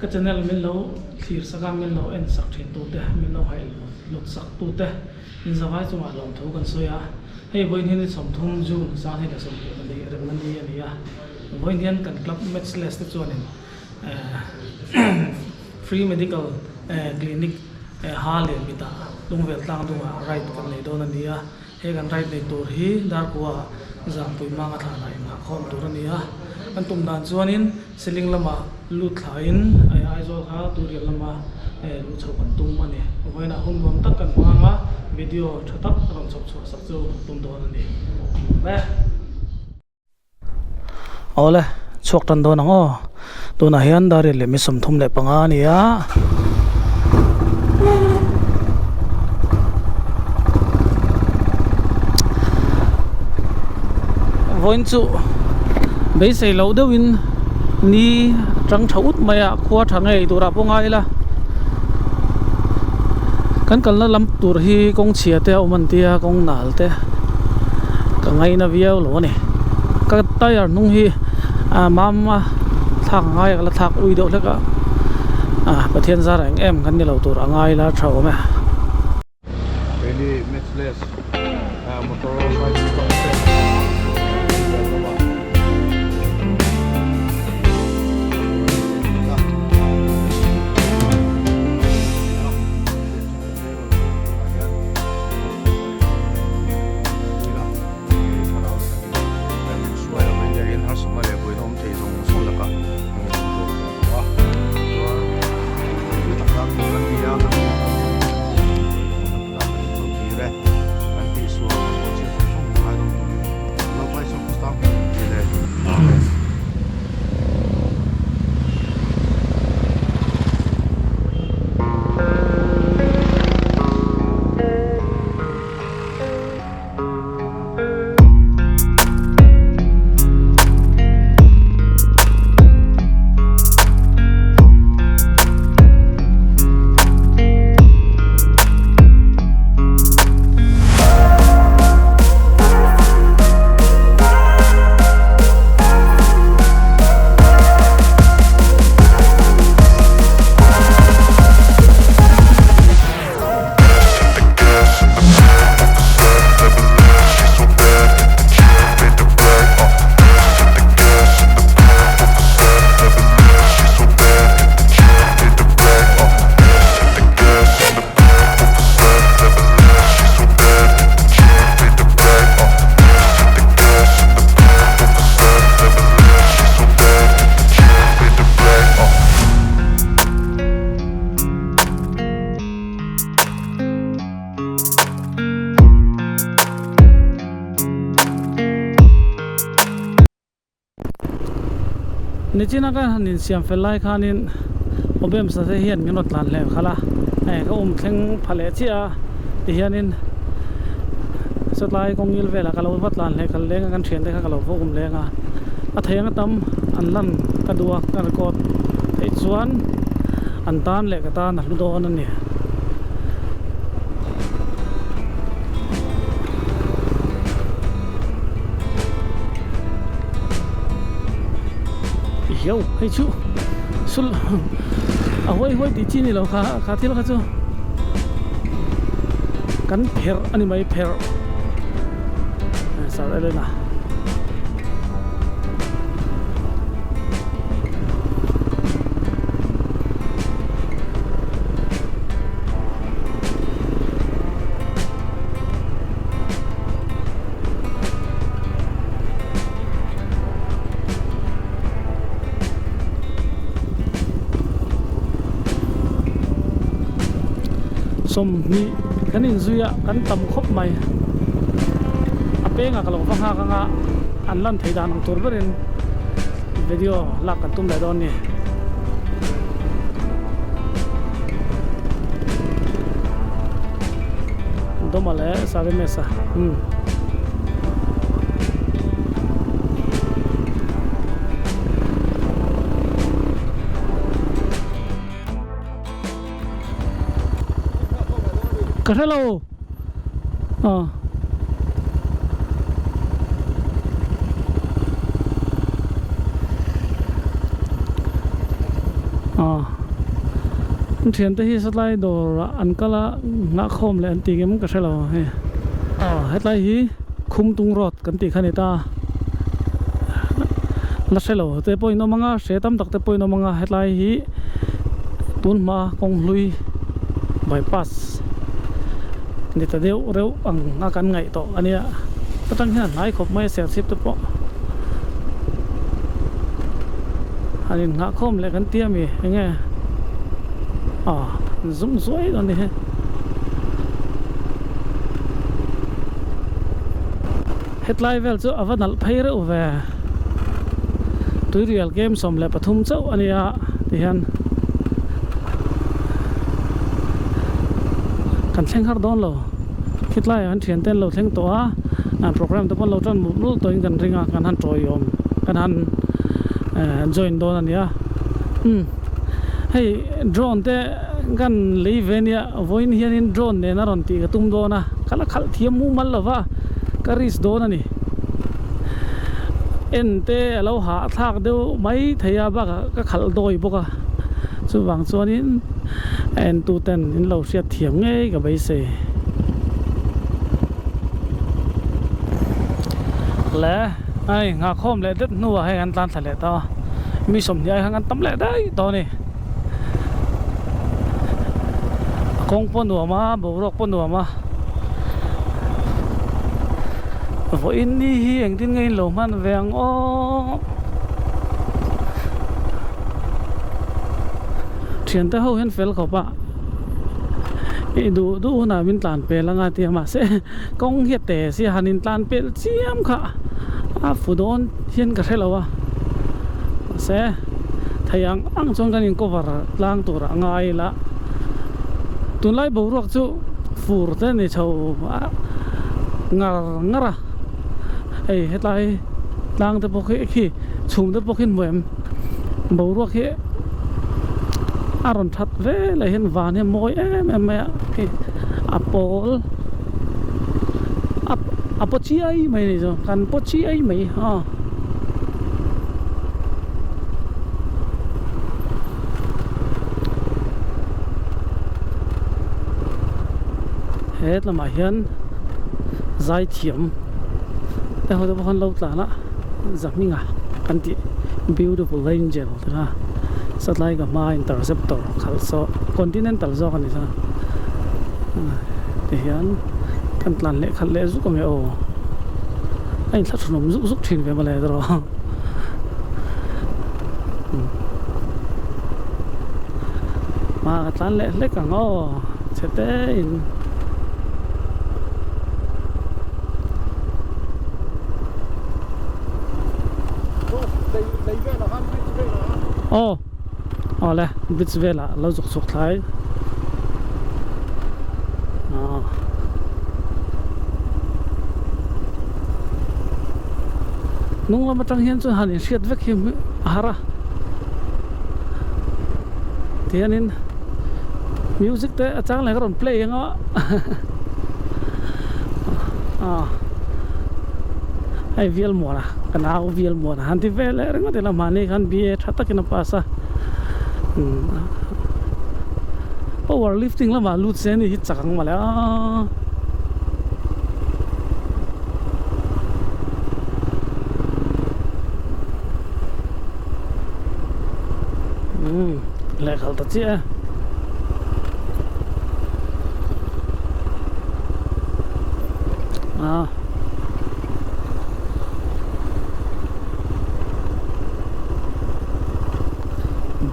cái channel mình lâu thir saka mình lâu en sak thin tu te mình lâu hay lột sak tu te in zawai chu ma long thu kan soya hei voin hin som thum ju sang hin som hi ni rem ni ani ya voin hian kan club matchless te chuan in free medical clinic hale mita lungvel tlang dunga right kan nei don ania he kan right nei tur hi dar kwa jang pui manga thana ima khom tur ania kan tum dan chuanin siling lama lut thlain ai aizol kha turial lama lu chho kan tum ani voina hun bom tak kan manga video thatak ram chok chho sak chu tum don ani ba ole chok tan don ango tuna hian daril le mi som thum le panga ania voin chu bei sei lo deuin ni trăng thấu maya khua thang ei tura pongai la kan kalna lam tur hi kong chia te oman tia kong nal te ka ngai na viau lo ni ka tayar nung hi mama thang ngai la thak ui do leka pathian zar ang em kan ni lo tur angai la thau me really matchless motor cycle ni china ka nin siam felai khanin obem sa se hian nganot lan le khala ka thleng phale chia ti hianin satlai kongil vela ka lo vat lan le khal lenga kan thian te ka lo vo lenga a thayanga tam an lan ka duwa ka record ei chuan an tan le ka ta na lu do an ni yo hey chu sul hoi hoi ti chi ni lo kha thil kha chu kan pher ani mai pher sa le na som ni kan in zuya kan tam khop mai apenga kalong fa ha nga anlan thaidan ang turberin video lak kan tum lai don ni domale sabe mesa hello thiền tới hi sát lại đồ ăn cá là ngã khom lại ăn tì cái mông cái sao lo he hết lại hi khum tung rót cái tì khăn ta là sao lo te poi nó manga sẽ tâm tắc te poi nó manga hết lại hi tuôn mà công lui bypassนี่แต่เดี๋ยวเร็วอังอาการไงต่ออันนี้ก็ตั้งที่ไหนขบไม่เสียสิบตัวปะอันนี้งาคมเลยกันเตี้ยมียังไงซุ่มสวยตอนนี้เฮดไลน์เวลจะเอาวันนั้นไปเร็วเว้ตัวเรียลเกมสมเลยปฐุมเจ้าอันนี้ที่เห็นกันเช่งฮาร์ดอนเราคิดไล่อันเทียนเต้นเราเช่งตัวโปรแกรมตัวพอเราจนมุ้งตัวกันริงกันหันจอยยอมกันหันจอยโดนอันนี้ให้โดรนเต้กันลีเวเนียวันนี้ยันโดรนเนี่ยน่ารอนตีกับตุ้มโดนะขัลขัลเทียมมูมันละวะการิสโดนนี่เอ็นเต้เราหาทากเดียวไม่ทยาบ้าก็ขัลโดยพวกส่วนบางส่วนนี้เอ็นตูเต้นเราเสียเถียงไงกับใบเสและไอ้งาคมเลยเด็ดนัวให้กันตันทะเลต่อมีสมใหญ่ให้กันตั้มเลยได้ตอนนี้คงปนหัวมาบุรกปนหัวมาพออินนี่เองที่ไงหลงมันแวงเทียนแต่เขาเห็นเฟลเขาปะดูน่ะมินตานเปลงาเตียมาเสกงเฮียแต่เสียหันินตานเปลเจียมค่ะฟูดอนเฮียนกันใช่แล้ววะเสทายังอังจงกันยังก็ว่าล้างตัวง่ายละตุนไล่บุรุษจู่ฟูร์เต้นในชาวงาเฮ้ยเฮ็ดไรล้างแต่พวกขี้ชุ่มแต่พวกขี้เหมือนบุรุษขี้อารมณ์ชัดเว้เลยเห็นวานเนี่ยมอยไม่อัปโปลอัปโปชีไอไม่นี่จ้ะกันโปชีไอไม่เฮ็ดละมาเห็นใจเทียมแต่เขาจะบอกคนเราตาละจับมิ่งกันที่ beautiful angel นะสัตว์ไล่กับมาอินเตอร์เซปเตอร์ขัลโซคอนติเนนตัลโซกันนี่ซะเห็นกันตันเละขัลเละซุกก็ไม่ไอ้ทัศนมซุกทิ้งไปมาเลยตลอดมากันตันเละเล็กกันเสร็จอินเลยบิดเวลาเราจุกสุกท้ายนุ่งเรามาตั้งเห็นจนหันเสียดเวกหิมอาระเทียนินมิวสิกเตะอาจารย์อะไรก็ร้องเพลงไอวิลมัวนะกันเอาวิลมัวนะฮันที่เวลเรื่องอะไรละมันนี่กันบีเอทัตตะกินภาษาpower lifting แล้วมาลูดเซนนี่ฮิตจังมาแล้วแหลกเขาตัดเจี๊ย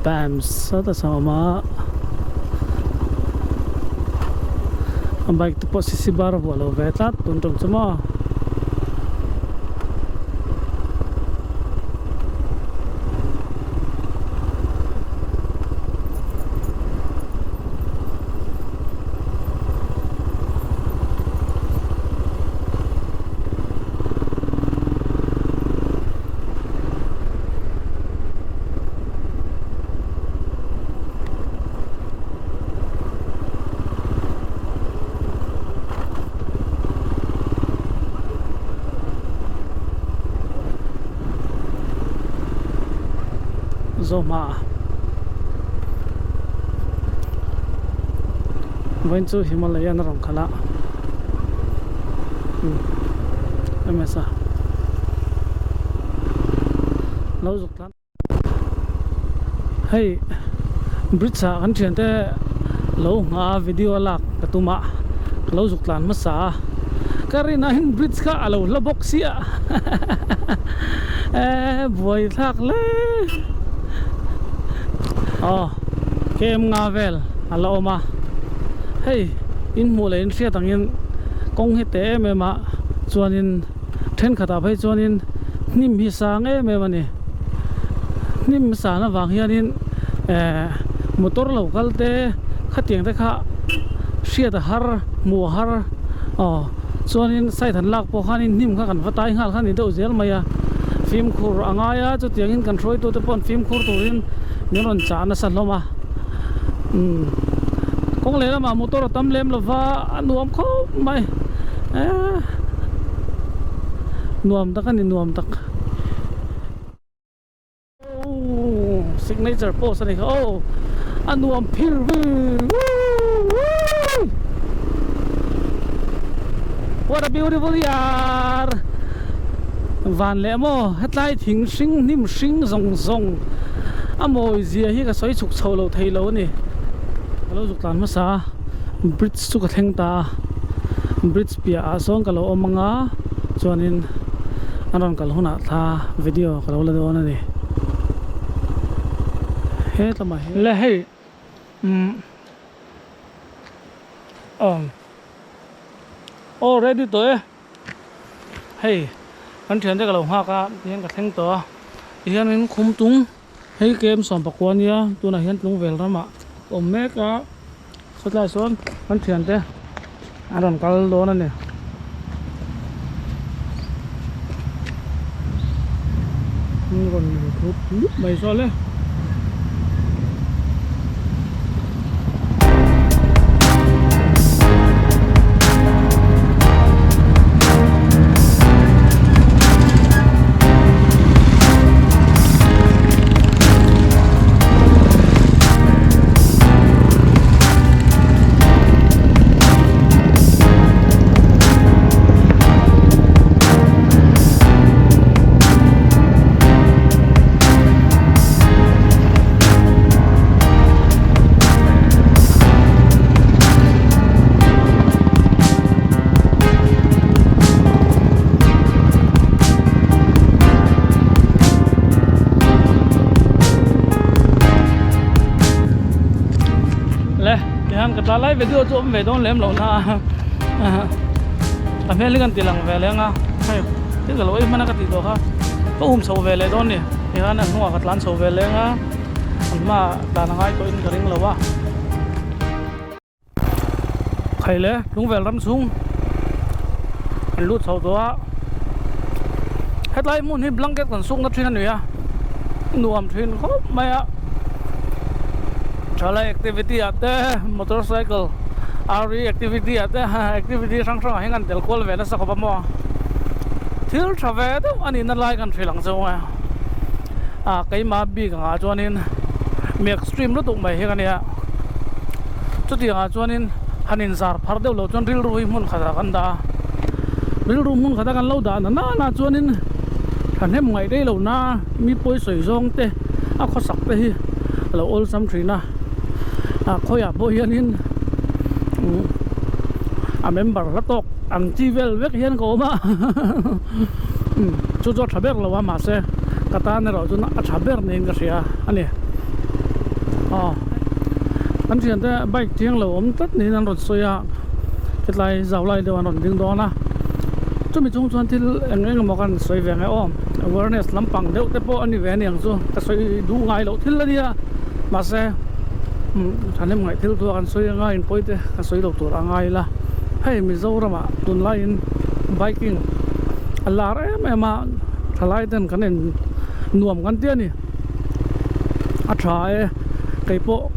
BAMS atau sama baik itu posisi baru walau vetat untuk semua Zoma When to Himalayan rong khala emesa lo zuk tan hey bridge a kan thian te lo nga video lak katuma lo zuk tlan ma sa karina hin bridge ka alo la box sia boy thak le kem nga vel alo ma hey in mu le in sia tangin kong hi te me ma chuanin then khata phei chuanin nim hi sang e me mani nim sa na wang hianin motor local te khatiang te kha sia da har mu har chuanin sai than lak po khanin nim kha kan vatai hal khanin do zel maya film khur angaya chu tiang in control to te pon film khur turin niron cha na san loma kong le ma motor tam lem lova anuam kho mai nuam tak ani nuam tak signature pose ani anuam phir what a beautiful yar van le mo hetlai thing sing nim sing zong zong amoi zia hi ka soi chuk cholo thei lo ni lo zuk tan ma sa bridge chu ka thleng ta bridge pia a song ka lo omanga chuanin anon kal huna tha video ka lo la do na ni he tama le hey already to hey kan thian te ka lo ha ka hian ka thleng to hian in khum tung hei kem som pakwan ya tuna hian tlung vel rama meka sotlai son kan thian te aron kal do na ni còn thuốc mày so lên ta lấy video chụp về đón lem lẩu na làm hết liên tiền lằng về lên à hay thế cái lỗi mà nó cái gì đó ha có sầu về lại đón nè thì anh nó cái lán sầu về lên á mà ta năng ai có in cái ring lẩu à khai lẽ đúng về lắm xuống anh lút sầu đó hết lại muốn hi blanket còn xuống nó chuyên này à nuông chuyên khó mày à chala activity ate motorcycle RV activity ate activity sang sang hengan tel kol ve na sa ko mo thil thave to ani na lai kan thilang zonga kai ma bi ga chuanin mi extreme lo tung mai he kan ya chuti ga chuanin hanin zar phar deuh lo chon ril rui mun khada kan da ril ru mun khada kan lo da na chuanin than hem ngai dei lo na mi poi soi zong te a kho sak te hi lo ol sam trina khoi à bôi hiền member rất tốt ăn chi vel vek hiền có mà chú cho thằng bé là mà sẽ cái ta này rồi chú nó thằng bé nên cái gì à anh này anh chuyện thế bike tiếng là tất nên anh rồi xoay à cái này giàu lại đều anh tiếng đó na chú mình chung thì anh ấy một con xoay về ngay awareness lắm bằng đều thế bộ anh về này chú cái xoay đủ ngày lâu thế là đi à mà sẽ anh em ngại thiếu thua ăn xoay ngay in point cái xoay đầu tuột ngay là hay mình dâu ra mà tuần lại in biking là em mà thay tên cái này nuông cái tiền này trái cái bộ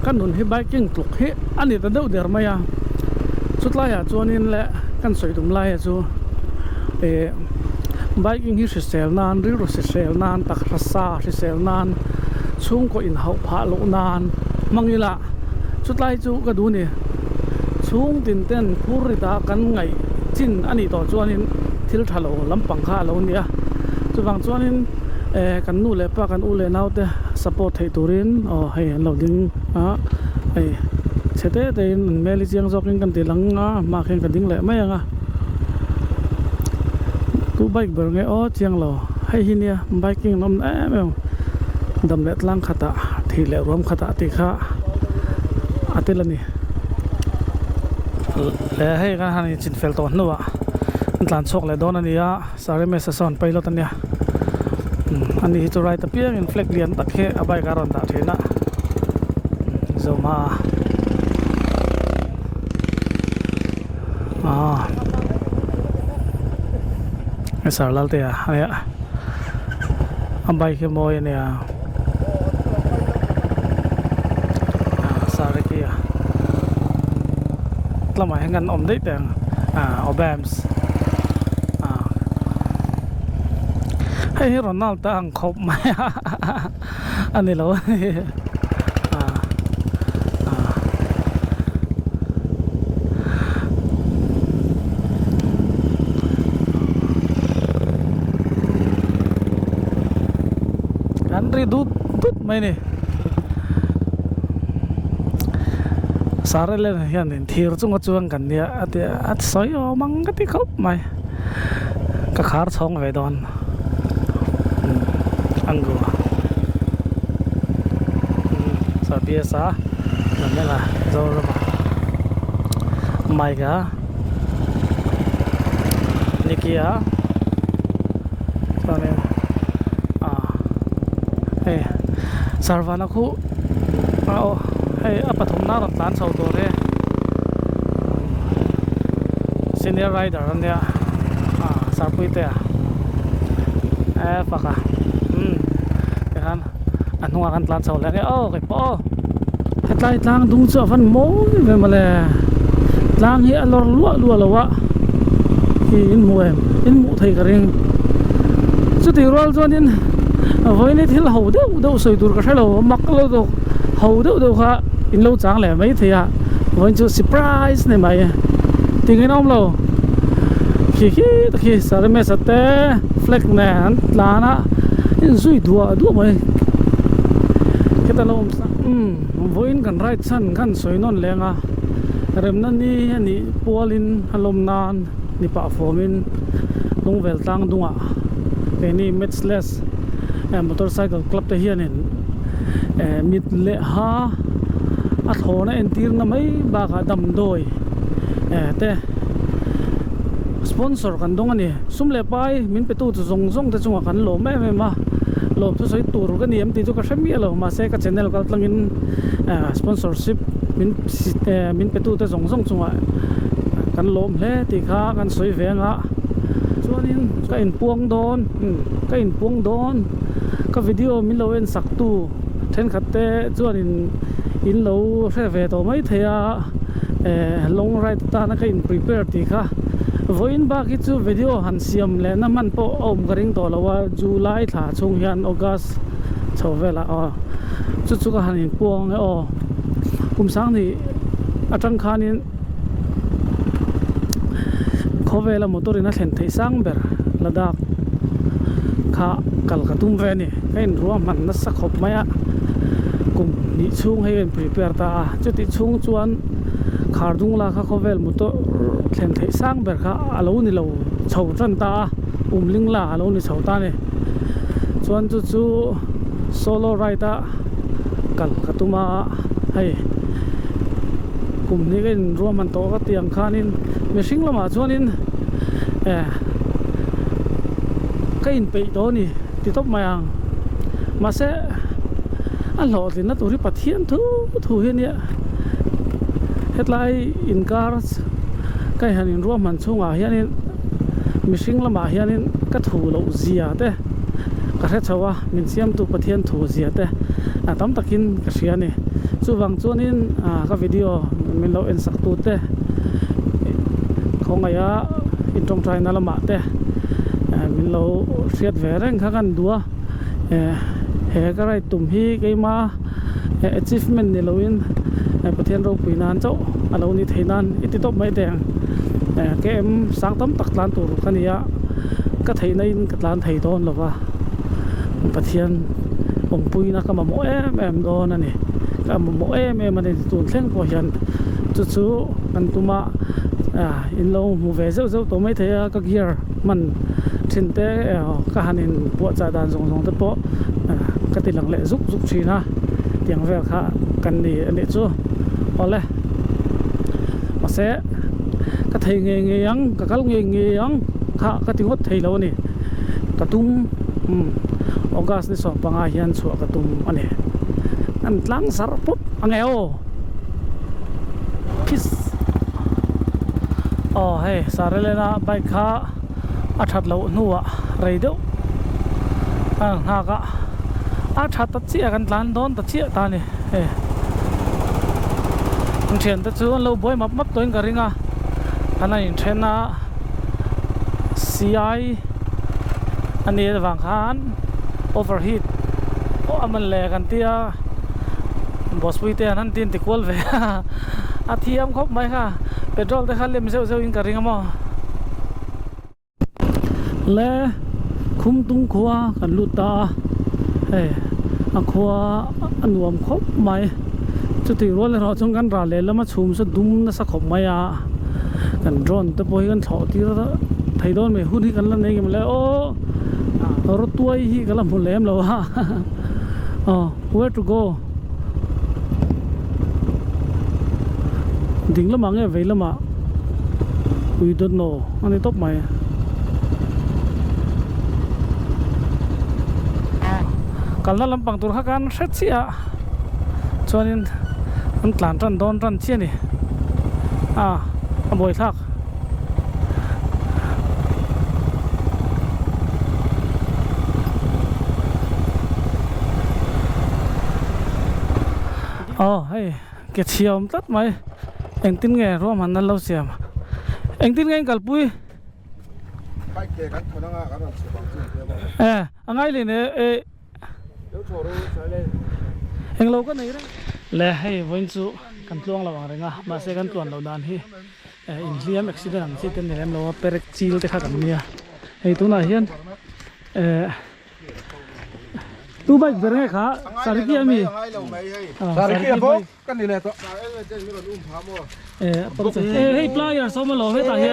cái nón hi biking tục hi anh ấy ta đâu để mà ya chút lại à cho nên là cái xoay tụm lại à chú biking hi sel nan riu sel nan tak rasa sel nan chung ko in hau pha lo nan mangila chút lai chu ka du ni chung tin ten phur ri ta kan ngai chin ani to chuanin thil thalo lampang kha lo nia chuwang chuanin kan nu le pa kan u le nau te support thei turin hei an lo ding a hei chete te in meli chiang joking kan tilang a ma khen kan ding le mai anga tu bike ber nge o chiang lo hei hinia biking nom em dam le tlang khata thi le rom khata ti kha atelani le hei kan hani chin fel ton nuwa tlan chok le don ania sare me sa son pilot ania ani hi chu right apiang in flag lian tak he abai karon ta thena zoma sar lalte aya abai ke moy ania sare kia lama hengan om dei teng obams hay Ronaldo ang khop mai ani lo Andri dut mai ni sarele hian in thir chunga chuang kan nia at soi mang ka ti khop mai ka khar chong ve don anggo sa biasa namela zoro mai ga nikia sane hey sarvana khu hey apathum na ram tan sau to re senior rider ania sarpuite paka kan anunga kan tlan sau le ke po hetlai tlang dung chu van mo ve male tlang hi alor lu lawa hi in mu thei karing chu ti rol zonin voine thil ho deu soi dur ka thalo mak lo do ho deu kha in lo chang le mai thia voin chu surprise ne mai tingin om lo khi sare me sate flag ne an tlana in zui dua mai kita lom sa voin kan right san kan soinon lenga remna ni ani polin halom nan ni pa fomin lungvel tang dunga ni matchless motorcycle club te hianin mit le ha a thona entir na mai ba ka dam doi te sponsor kan dong ani sumle pai min pe tu zong te chunga kan lo me ma lo tu soi tur ka niam ti tu ka shami lo ma se ka channel ka tlangin sponsorship min pe tu te zong chunga kan lom hle ti kha kan soi venga chuanin ka in puang don ka video min lo en sak tu then khatte chuanin in lo hre ve to mai theya long ride ta na ka in prepare ti kha voin ba ki chu video han siam le na man po om garing to lawa July tha chung hian August chhovela chu ka han in puang kum sang ni atang khanin khovela motorina thlen thei sang ber ladak kha kalkatum ve ni kain ruam man na sakhop maya kum ni chung he prepare ta chuti chung chuan khardung la kha khovel motor thlen thei sang ber kha alo ni lo chho tran ta umling la alo ni chho ta ne chuan chu solo ride kalkatuma hei kum ni kain ruam man to ka tiang khanin mishing lama chuanin kain pe to ni ti top mayang ma se a lo lin na turi pathian thu he nia hetlai in cars kai hanin ruam man chunga hianin mishing lama hianin ka thu lo zia te ka re chawa min siam tu pathian thu zia te tam takin ka sia ni chuwang chuanin ka video min lo en sak tu te khongaya in tong trai na lama te min lo riat ve reng kha kan dua he ka rai tum hi keima achievement ni loin ประเทศเราปีนานเจ้าเรานี่ไทยนานอิติตบไม่แดงเกมสังตั้มตักลานตัวขันนี้ก็ไทยในกับลานไทยโดนหรอวะประเทศองปุยนะก็มาโมเอ็มโดนนั่นนี่ก็มาโมเอ็มมันในตัวเส้นพอยันจุดๆกันตัวมาอินโลมูเวเจ้าตัวไม่เทียก็เกียร์มันทิ้งแต่ก็หันอินปวดใจดานส่งแต่ปวดก็ติดหลังเละซุกชีนะเตียงเวลค่ะกันดีอันนี้จู่พอเลยมาเสะก็ไทยเงี้ยงก็กลเงี้ยงค่ะก็ถึงว่าไทยแล้วนี่กระตุ้มออกัสนี่สอบปังอาเฮียนสัวกระตุ้มอันนี้อันหลังสารปุ๊บอันเอวพิสเฮ้สารเลยนะใบขาอัดหัดเราหนัวไรเดียวหากอัดหัดตัดเชี่ยกันหลานโดนตัดเชี่ยตานี่เทียนตัดส่วนเราบ่อยมับตัวเองกันริงอันนั้นเทรนน่ะ CI อันนี้วางขาน overheat มันแลกันเตี้ยบอสวิเตียนั่นตีนติกวลเวอาเทียมครบไหมค่ะเปโตรลแต่ขันเล่มเซลอินกันริงมั้งและคุมตุงขวากันลุตาขวาอันรวมครบไหมจุดที่รู้เลยเราจงกันราเลยแล้วมาชุมสะดุ้มน่าสักครบไหมกันโดรนแต่พอกันถอดที่แล้วไทยโดนไม่หุ่นที่กันแล้วเนี่ยมันเลยรถตัวที่กันแล้วหมดแล้วเราwhere to go ดิ่งแล้วมั้งเว้ยแล้วมั้ง we don't know อันนี้ตบไหมกันแล้วลำปังตัวข้ากันเสร็จเสียชวนนี้มันหลานจันโดนจันเชี่ยนี่บ่อยทักเฮ้ยเกชียมตัดไหมเอ็งตินไงรู้มันนั่นเราเสียมเอ็งตินไงกัลปุยไปเกกันคนนั้นกันเสียบางทีเดียวอังไงเลยเนี่ยเดี๋ยวโชว์รู้ใช่เลยเอ็งเราก็ไหนเลยและให้วันศุกร์กันล่วงระหว่างเรื่องมาเสกันตัวเราดานที่อินเดียเม็กซิกันที่เป็นเนี่ยเราเปรกซิลที่ข้ากันเนี่ยให้ตัวน่ะเห็นตู้ใบเบอร์ไงค่ะสาริกี้มีสาริกี้พวกกันนี่แหละตัวเฮ้ยปลายสมรภูมิตาเฮีย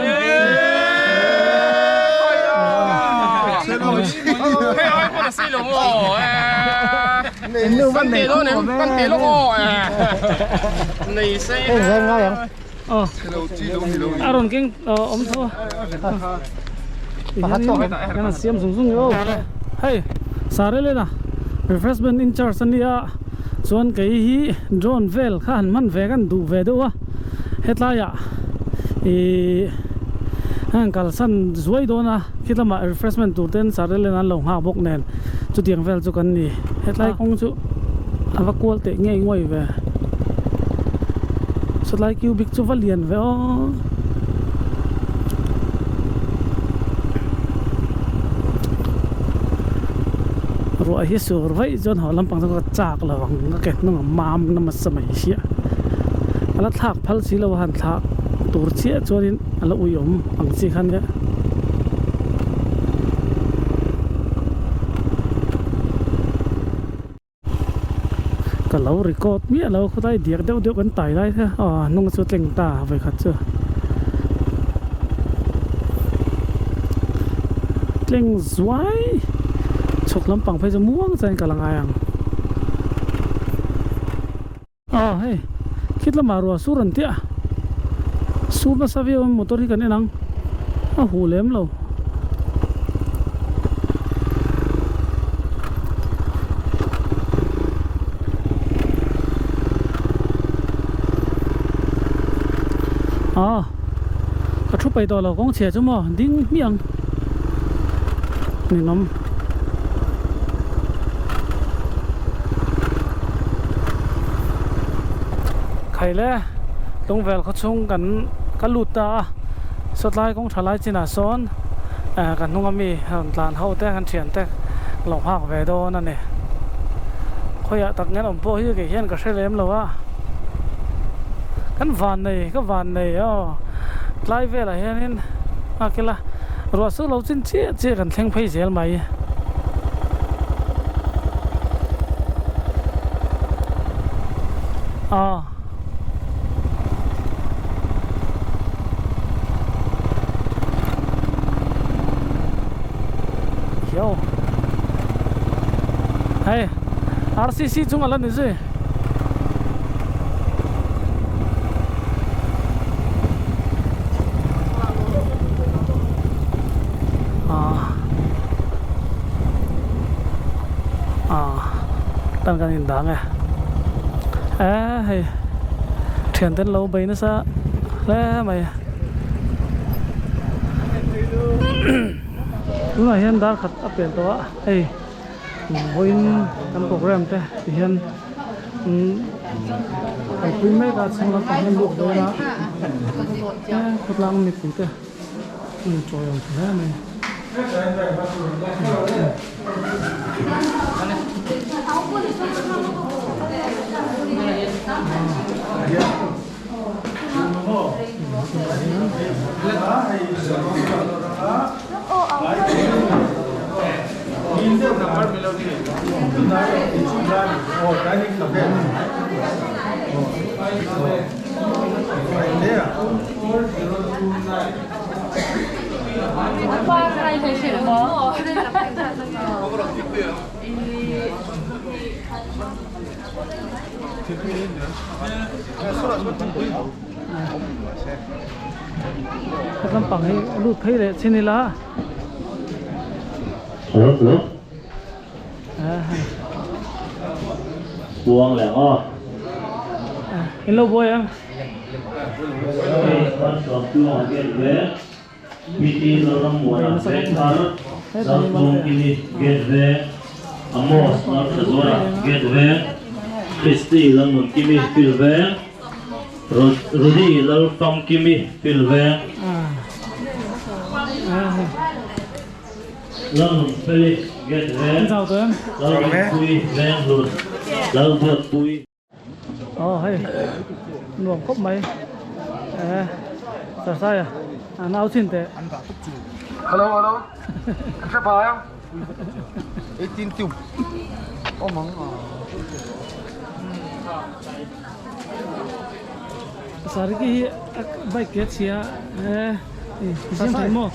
คนสิลงกันเตะแล้วเนี่ยกันเตะแล้วนี่เซ่ง่ายยังอารมณ์เก่งอมท้อกันเสียมสูงอยู่เฮ้ยสาระเลยนะ refreshment in charge นี่ส่วนไก่ฮีโดรนเวลข้าหันมันเวกันดูเวดูเฮ็ดไรกัลสันสวยโดนะคิดว่ามา refreshment ตัวเต้นสาระเลยนั้นลง5บกแนนจุดเดียงเวลจุกันนี่เฮ็ดไรคงจุอาวกวลเตะง่ายง่อยเวสุดท้ายคิวบิกจุวัลเลียนเวรัวฮิสูร์ไว้จนหัวลำปังก็จากระวังก็เก็บน้องมามน้ำมันสมัยเชี่ยแล้วทักพัลสีละวันทักตัวเชี่ยจวนนี้แล้วอุยมอังสีขันเนี่ยก็เรารีคอร์ดเมียเราเขาได้เดียกเดียวกันตายได้ใช่นุ่งชุดเล็งตาไปขัดเจอเล็งสวยฉกลำปังไปจะม่วงใจกำลังไงเฮ้ยคิดละมารัวสู้รันเตียสู้มาซาวิโอมอเตอร์ที่กันนี่นังหูเล็มเราก็ทุบไปต่อเรากองเฉียดจ้ะมั้งดิ้งเมียงนี่น้ำใครเลยตรงเวลเขาชงกันกันหลุดตาสุดท้ายกองทลายจีน่าซ้อนกันนุ่งมีหลานเขาแต่กันเฉียนแต่หลงหักเวโดนั่นเนี่ยเขาอยากตักเงินอมโป้ที่เกี่ยนกับเชลเลมหรอวะ kan van này cái van này lai về là hiện nên cái là rồi số lâu chín chia gần thang phay dễ mày hiểu hay RCC chung là gì đang nhìn đáng hay thiền tên lâu bấy nó sao lẽ mày đúng là hiện đang khát áp biển đó ấy hồi làm program thế thì hiện phải quý mấy cả xong là còn nhân dụng đó thật lắm mình cũng thế trời ơi thế này các bạn hãy lút thấy đấy xin đi lá buông lẻ hello boy em con sọt chu hoàng kiện về PT lo lâm muộn về thar giao thông kini get về amos nó sẽ rồi get về Christy lâm muộn kimi fill về Rudy lâm phong kimi fill về lâm Felix get về chào tụi em lâm Pui về rồi lâm vượt Pui hay nuông cốc mấy sao sai nào xin thế hello anh sẽ phải không 18 chục mắng Sorry ki bike ke chia isim themo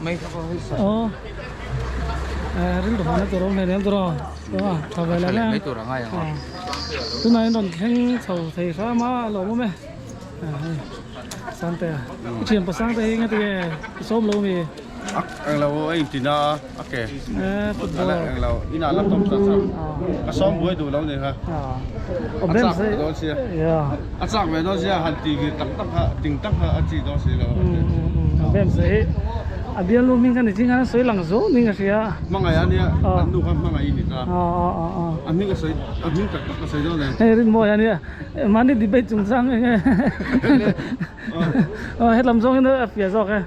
mấy rin do na toro me nem toro thawai la na mấy tuổi rồi ngay tu nai don kheng chau thei kha ma lo mo me sang te chien pa sang te nga te som lo mi anh lâu anh thì nó ok football anh lâu đi nào laptop sao cái xóm buổi đủ lâu rồi ha bên se đó xí yeah anh sang về đó xí hành thì tắc ha tình tắc ha anh chỉ đó xí là bên se biar lu mingkan di sini soi langsung nih nggak sih ya? Mangai ani anh nuh kan mangai ini ta anh mình cái soi anh mình cái soi đó này rin mo ya nih mandi di bay chung sang hết làm xong nữa phía sau cái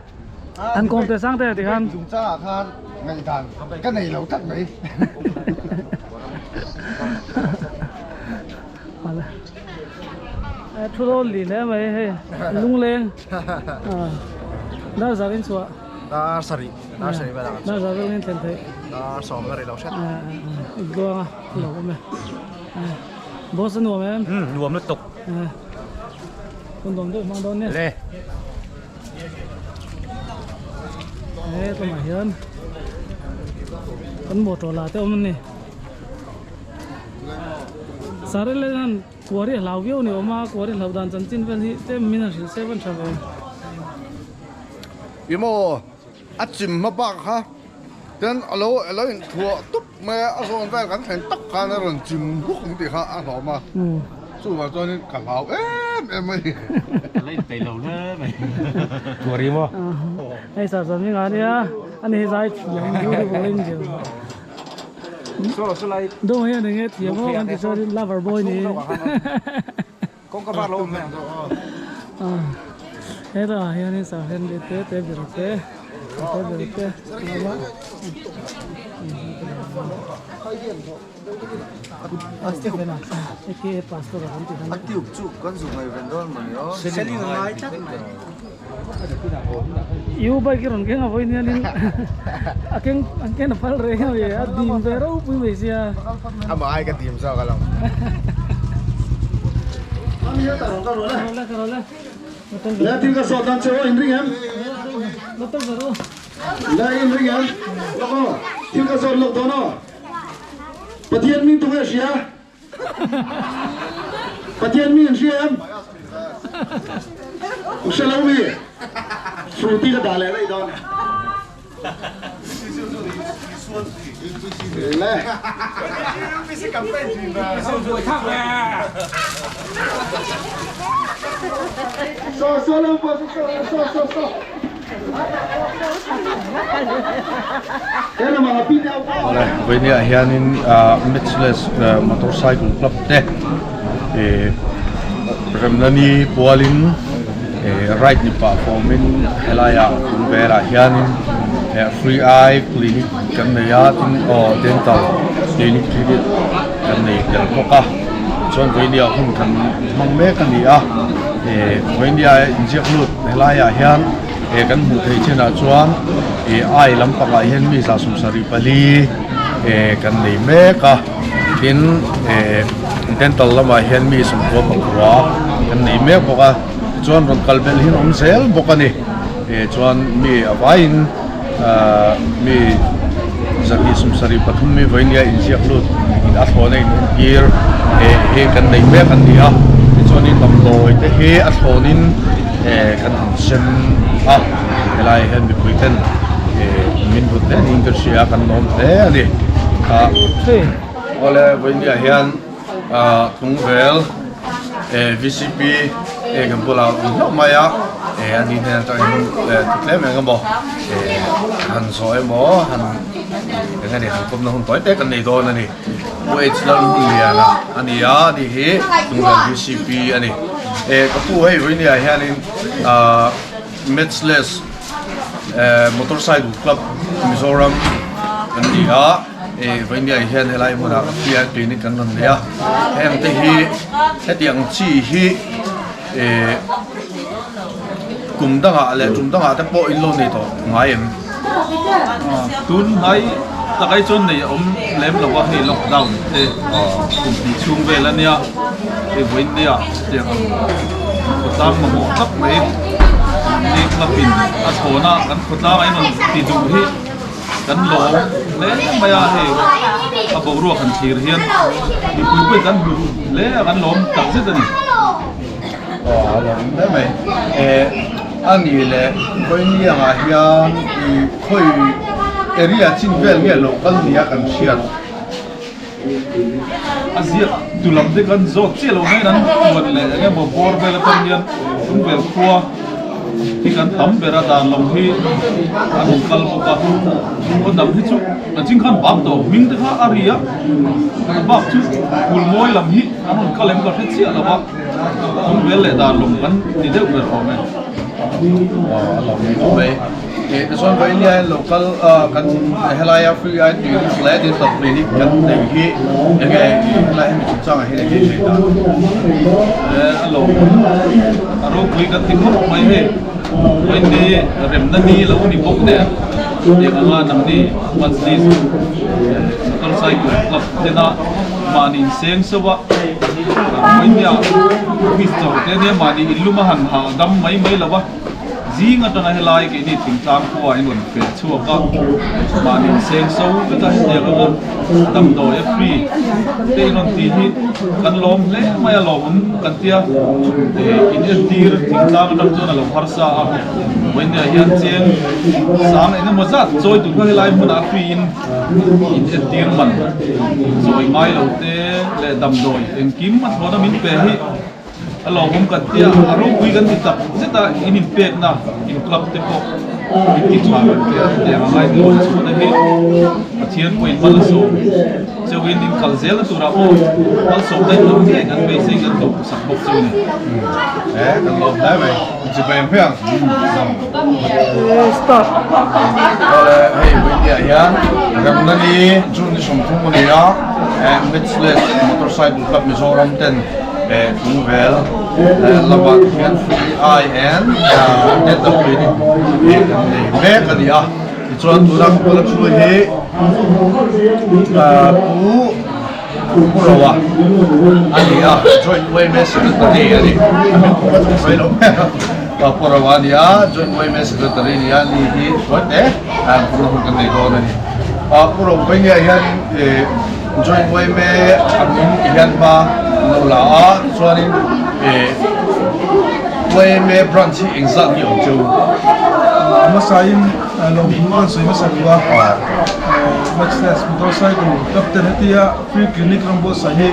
anh còn tới sang thế thì anh chúng ta khan ngày đàn cái này lâu thật vậy thu đô lì nữa mày lung lên đó giờ đến chùa da sari đó giờ đến thiên thế da xóm cái này lâu set gua lâu mày bố sinh nuôi em rùm nó tục con đồng đội mang đón nhé lê tôi mà hiền con một chỗ là tôi mình nè sáng nay lên qua đi lao view này mà qua đi lao đàn chân chín bên thì tem mình là sẽ vẫn sao vậy yêu mô ăn chim mà bạc ha then alo thua túc mẹ rồi về gắn thành tắc cả nó rồi chim hút cũng được ha ăn hổ mà chú mà cho nên cả lão em mày lấy tay đầu nữa mày thua đi mo hay sao sao như thế à anh ấy giải những điều đi bộ lên nhiều đâu hay là nghe tiếng không anh thì cho lover boy này con có ba lô mẹ thế rồi hiện nay sao hiện đi tế tế việc tế Atiup chu kan sungai vendor manio. Selling ngai tak. Iu ba kiron ke ngapoi ni alin akeng napal re ya dim vero pui mesia Ama ai ka tim sao ka lang. karola La tim ka so dan chewa in ring em. betul baru La in ring em. Loko tim ka so lok dono. Pathian min tu ha sia. Pathian min sia em. Usalau mi. Fruity ka dale lai don. Le. So lang po so. Kaya mga pinaw ko. Ole, với nhà hianin Mitchells motorcycle club te. Remnani Pualin right ni performing helaya kunvera hianin free eye clinic kan ya tin o dental clinic clinic kan nei del koka chon với nhà hun kan mang me kan ya với nhà injek lut helaya hian kan mu thei chena chuan ai lampaka hian mi sa sum sari pali kan nei me ka tin dental lama hian mi sum ko pakwa kan nei me ko ka chuan ron kalbel hin om sel bokani chuan mi avain mi zaki sum sari pathum mi voinia injek lut in a thone in gear kan nei me kan dia chuan in tam loi te he a thonin kan sem helai hen mi puiten min but den ingker sia kan nom te ani ole voinia hian tungvel VCP kan pula no maya ani ne ta tle me ngamo han so emo han kan ni han kom na hun toy te kan nei do na ni wage lang ya na ani ya di he tungvel VCP ani ka pu hei voinia hian in Mitchells motorcycle club Mizoram kan dia voinia hian helai mona pia clinic kan non ya hem te hi hetiang chi hi kum danga le tum danga te po in lo nei to ngai em tun hai takai chon nei om lem lo wa hi lockdown te kum ti chung ve la nia e voinia te ko tam mo khap mai ni klapin a thona kan khotla ai non ti du hi kan lo le maya he a bo ro kan thir hian ni pu kan le kan lom tak se ni lom de mai ani le voinia nga hian I khoi area chin vel nge local nia kan siat azia tulam de kan zo chelo hai nan tuan le nge bo bor vel kan hian tum vel khua thì kan tam bera dan lom hi an kal ko ka ko dam hi chu na jing khan bam to ming de kha aria bak chu kul moi lam hi an kalem ka thi ala ba tum vel le dan lom kan ti de ber ho me lom ko be the son voinia local kan helaya free eye to flat in the clinic kan nei hi nge lai mi chang hi nge nei da alo aro kli kan ti ko mai he when ni rem na ni lo ni bok ne ye nga nam ni majlis motorcycle club te na mani seng so wa voinia bis to te ne mani iluma han ha dam mai mai la wa zing at na helai ke ni ting tang ko ai non fe chu ka mani seng so ka ta ye ka dam do e free te non ti hi kan lom le mai lom kan tia in dir ting tang dam chu na lo har sa a when ya hian chen sang ene mo zat choi tu helai mun a free in dir man choi mai lo te le dam doi en kim ma thona min pe hi alo hom kan tia aro kui kan tap zeta in pek na in club te ko in ki ma te ngai ni chu na he pathian ko in bal so châu in in kalzel tu ra o al so dai lo ni ngan be sing ngan to sak bok chu ni kan lo dai mai chỉ về phiền start rồi hey bây giờ ya ram na ni jun ni som thung ni ya Mitchless motorcycle club Mizoram ten tung vel lawan hian free in net the play ni me kan ya chuan turang pala chu he pu rawa ani a joint way message tani ani sai lo Purawa niya, Joint Way Secretary niya ni Jote, ang puluhan kan nito na ni. Purawa niya yan, Joint Way me, ang iyan ba, nula, suanin, Way me branch exact yung jo. Masayin, bukan saya masalah Mitchless motorcycle kapten itu ya free clinic rambo saya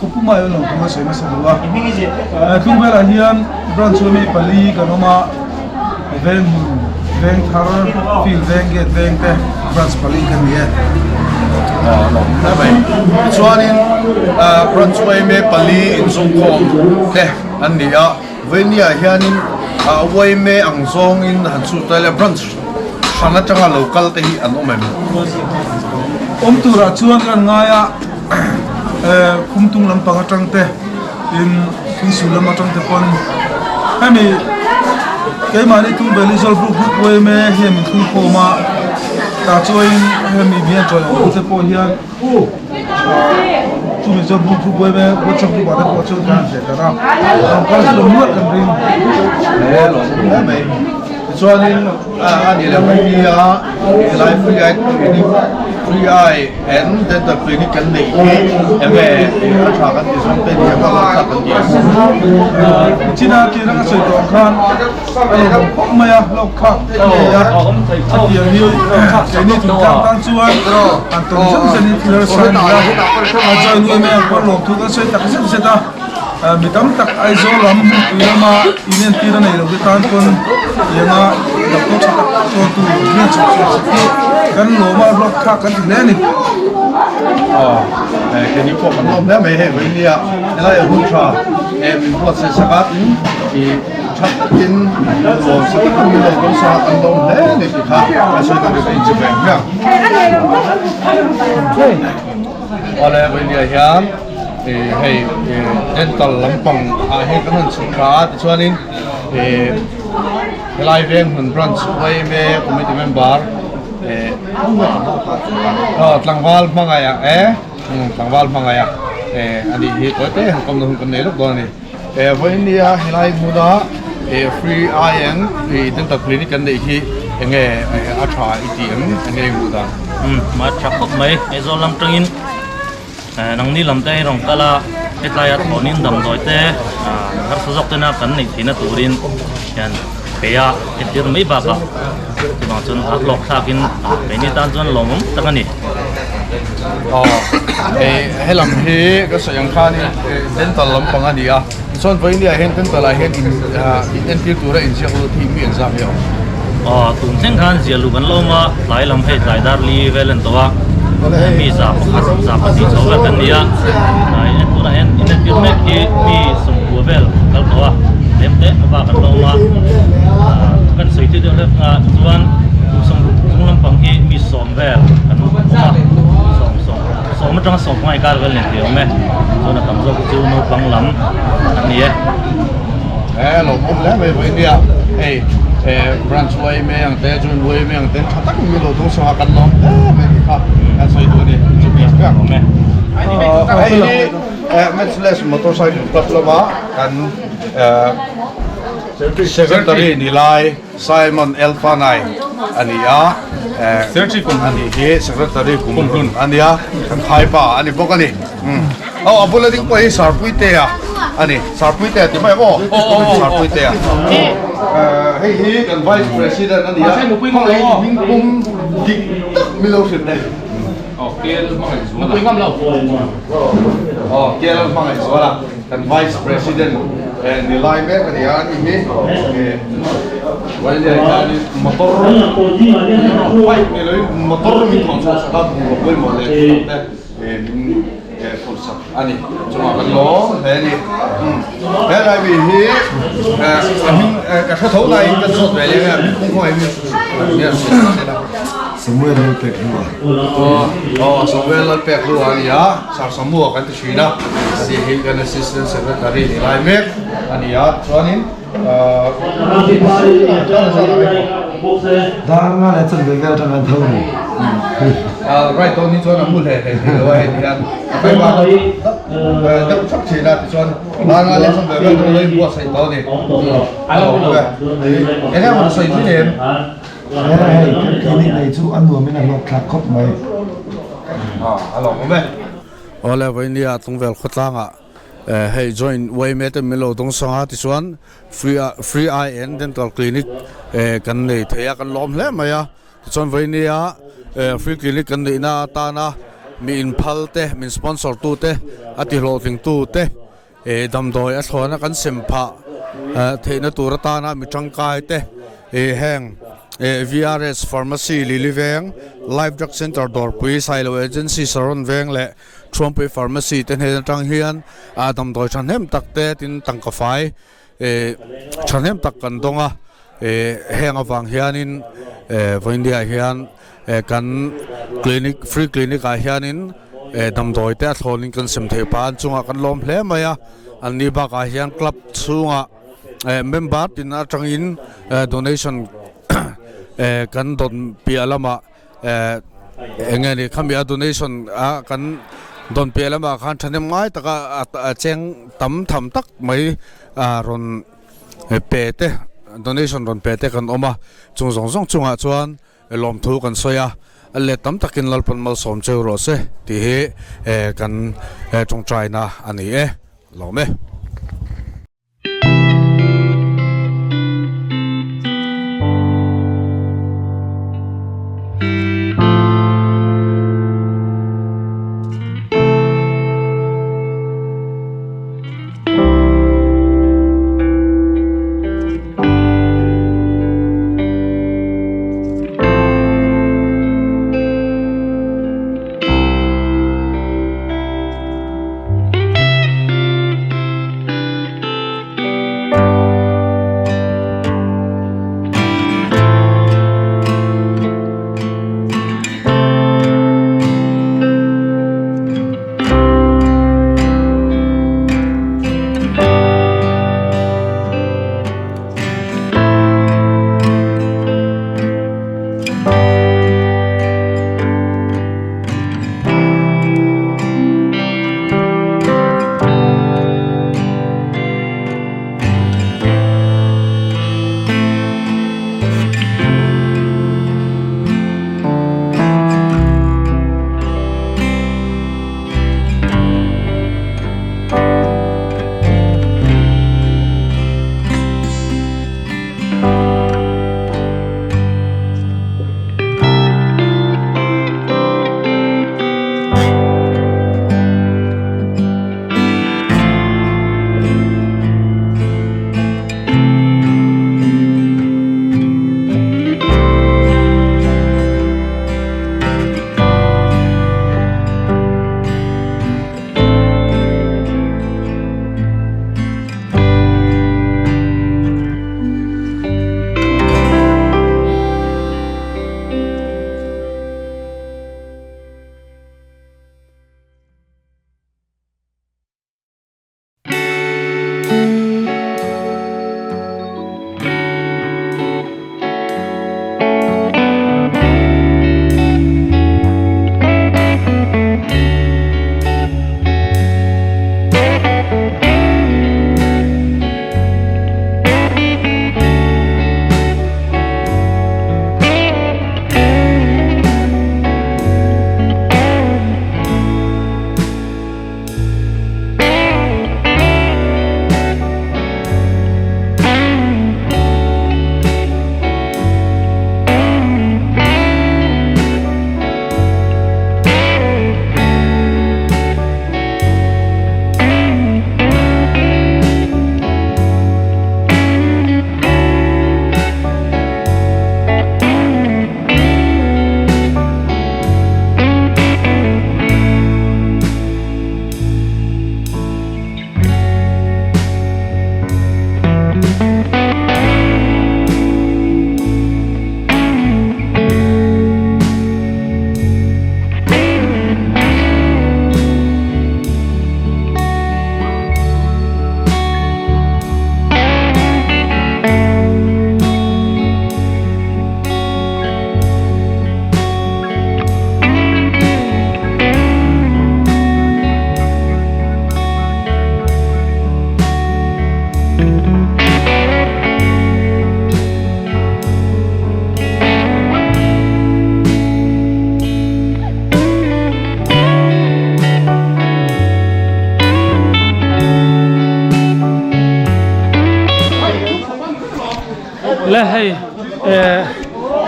kupu mayo lang tunggu saya masalah tunggu lahian branch kami pali kanoma veng thar feel veng get veng teh branch pali kami ya Suanin branch way me pali in Songkong teh andi ya venia hianin way me ang song in hansu tele branch sana changa local te hi an omem tu racuan kan ngaya kumtung lampang atang teh in sulam atang teh pon kami kay mani tung belisol group way me hem tung poma ta join hem ibian join te po hian tu belisol group way me whatsapp group ada po chon kan se kara kalau semua kan ring hello me Suanin ani la media live free eye and then the clinic kan nei eme tha kan ti som te ni ka la tha kan yes Cina kira kasih doakan maya lokal ya dia ni ini tentang tansuan antum seni tersan aja ni me kalau tu kasih tak kasih dah mitam tak aizo lam ilama inen tira nei lo tan kon yama doktor tak tu ni kan lo ma lokal kan ni cái này có phần hôm đó mấy hệ với nia nó là hút trà em có sẽ sát thì chắc tin rồi sẽ không được có sao ăn đông thế này thì khác là sẽ được cái gì vậy nhá ở đây với nia hiếm thì hay dental lampang hay cái mình sinh ra thì cho nên thì cái live em mình branch với mấy committee member tlangwal mangaya tlangwal mangaya ani hi tote kom no kom ne lok don ni voi india hilai muda free iron dental clinic kan dei hi enge atha itm enge muda ma chakop mai ezolam tangin nang ni lam te rong kala etlaya thonin dam doi te har sojok te na kan nei thina turin yan peya etir mai ba ba bang chun aklok thakin peni tan chun lomum takani helam hi ka sayang khani dental lampang ani a son voi india hen dental hen in tura in siak lo thi mi an zam yo tun theng khan zialu ban loma lai lam he lai dar li velen towa mi za pakhat za pati chowa kan nia ai en tuna hen in tir me ki mi sum ku vel kal towa lemte ma kan loma kan soiti de le chuan sum lampang hi mi som vel kan som tang som ngai kar vel nen tiome zona tam zo chu no panglam ani lo mom le me voi india branch way me ang te jun way me ang ten thatak mi lo dong sa kan nom me ka kan soi tu ni chu mi ka me Mitchless motorcycle club lama kan secretary nilai Simon Elfanai ania ani he secretary kumrun ania kan khai pa ani bokani abula ding ko hi sarpuite ya ani sarpuite ti mai ko sarpuite ya hey he kan vice president ania ko ai hing kum dik milo sit dai Kel mang ngam lo kel mang ai sola kan vice president nilai me kan ya ni he vậy thì motor quay cái lấy motor mình thòng ra sao cũng quên một lên phun sập anh này chúng ta cần lố thế này thế này vì thế mình cái số thấu này cái số về này mình không phải mìnhสมมติเราเป็ดหัว số về là bẹt luôn anh nhá sao số mua cái thứ gì đó thì hiện cái assistant secretary thì lại mẹ anh nhá cho nên ดาร์มาเลยจนเวลาทำงานเท่านี้ right ตอนนี้ชวนมุ่งเลยเลยเนี่ยไปมาต้องชักชีนะชวนงานอะไรสักแบบนั้นเลยบัวใส่ตอนนี้ไอ้เนี่ยมันใส่ที่เดิม แล้วให้คลินิกในชูอันดัวไม่นานเราคลักครบไหม ฮัลโหลผมไหมโอ้แล้ววันนี้ต้องเวลขุดล่างอ่ะให้ join ไว้เมื่อไม่รู้ต้องสั่งที่ส่วน free IN dental clinic กันเลยเทียกันล้อมแล้วไหมอ่ะส่วนวันนี้free clinic กันเลยนะตานะมีอินพัลเต้มีสปอนเซอร์ตู้เต้อติโลฟิงตู้เต้ดำโดยอัศวรกันเซมพะเทนตัวตานะมีจังกายเต้แห้งVRS Pharmacy Liliveng Live Drug Center Dorpui Silo Agency Saron Veng le Trumpui Pharmacy ten he tang hian adam doi chanem takte tin tangkafai chanem tak kan donga heng awang hianin voindia hian kan clinic free clinic a hianin dam doi te thlonin kan sem the pan chunga kan lom hle maya anni ba ka hian club chunga member tin atangin donation kan don pialama engani khamia donation kan don pialama khan thanem ngai taka cheng tam tham tak mai ron pete donation ron pete kan oma chung zong zong chunga chuan lom thu kan soya le tam takin lalpan mal som cheu ro se ti he kan chung trai na ani lo me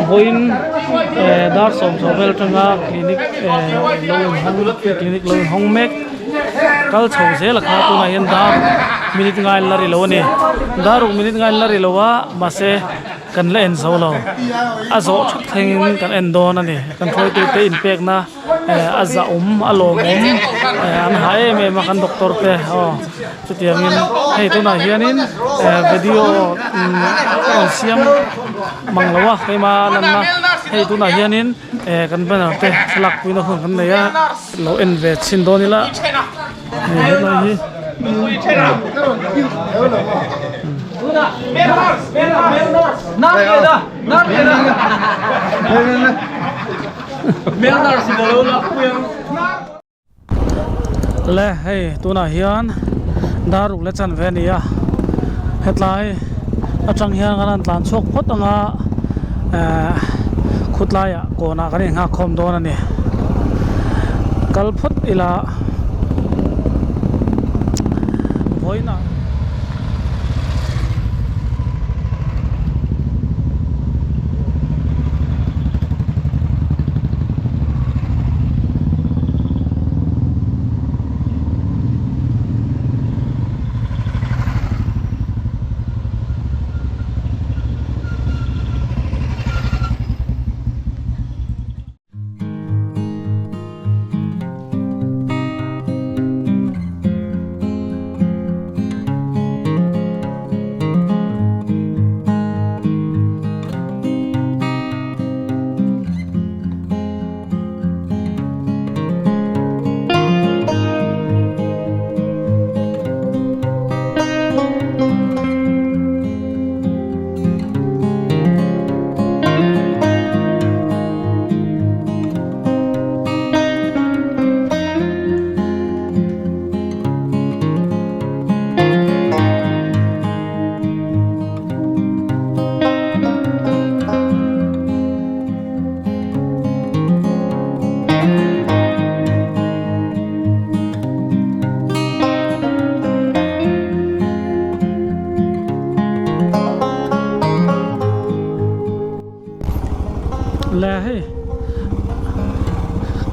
voin dar som sovel tanga clinic lo hong mek kal chho se la kha tu na yan da minute ngai lari lo ni daru minute ngai lari lo wa ma se kan le en zo lo a zo thak theng kan en do na ni kan thoi tu te impact na aza alom an hae me ma kan doctor te chutiangin hei tu na hianin video siam manglawa kai ma nan na hei tu na hianin kan bana te thlak puina hun kan neya lo en ve chin do ni la he la hi le hei tu na hian daruk le chan ve nia hetlai atang hian kan tlan chok phot anga khutlaya kona kan nga khom don ani kal phot ila voina le hey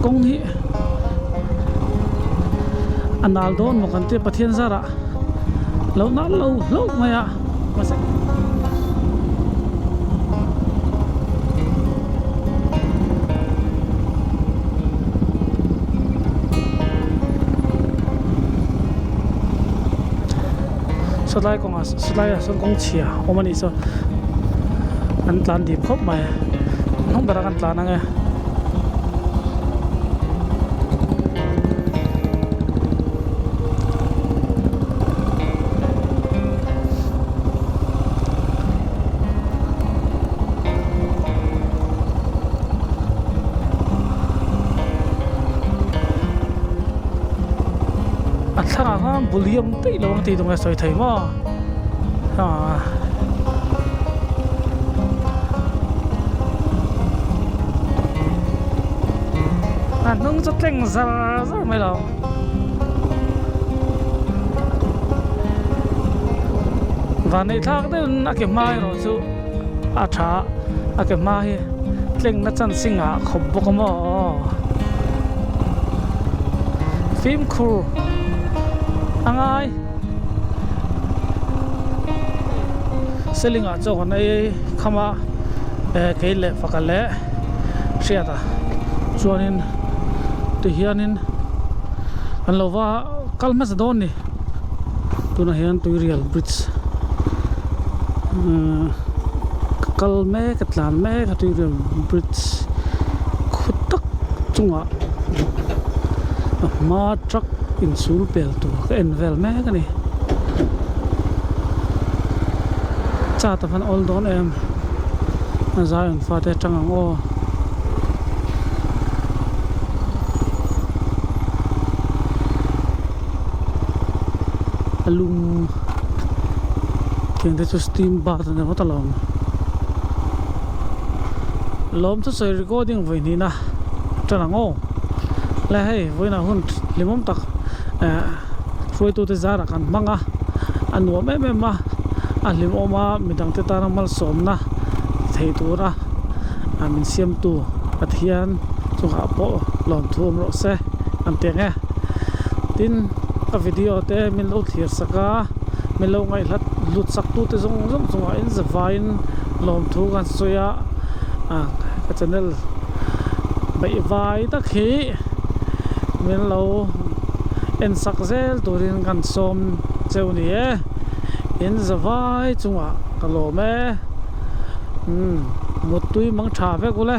kong hi anal don mo kan te pathian zara lo na lo maya masa sudai kong as sudai son kong chia omani so an tlan dip khop mai không đặt ăn tlan nghe ăn thang ha volume tây lâu thì tụi mình soi thấy mà nung cho tiếng ra mấy đâu và này thác đấy là cái mai rồi chứ thà cái mai tiếng nó chân sinh không bốc mà phim cool anh ai selling cho con này không à cái lệ phải cái lệ xe ta cho nên tu hianin an lova kalmas don ni tuna hian tuirial bridge kalme katlan me tuirial bridge khutak chunga ma truck in sul pel tu ka envel me ka ni cha ta fan all don em azan fa te changang o alung keng te chu steam bar ta ne ta lom chu sei recording voi ni na chanango la hei voina hun limom tak foi tu te zara kan manga anwa me ma alim oma midang te ta mal som na thei tu ra min siam tu pathian chu ha po lom thum ro se am te nge tin a video te min lo thir saka min lo ngai hlat lut sak tu te zong zong zong in zavain lom thu kan soya ka channel bai vai ta khi min lo en sak zel turin kan som cheu ni e in zawai chunga kalome mutui mang tha ve kule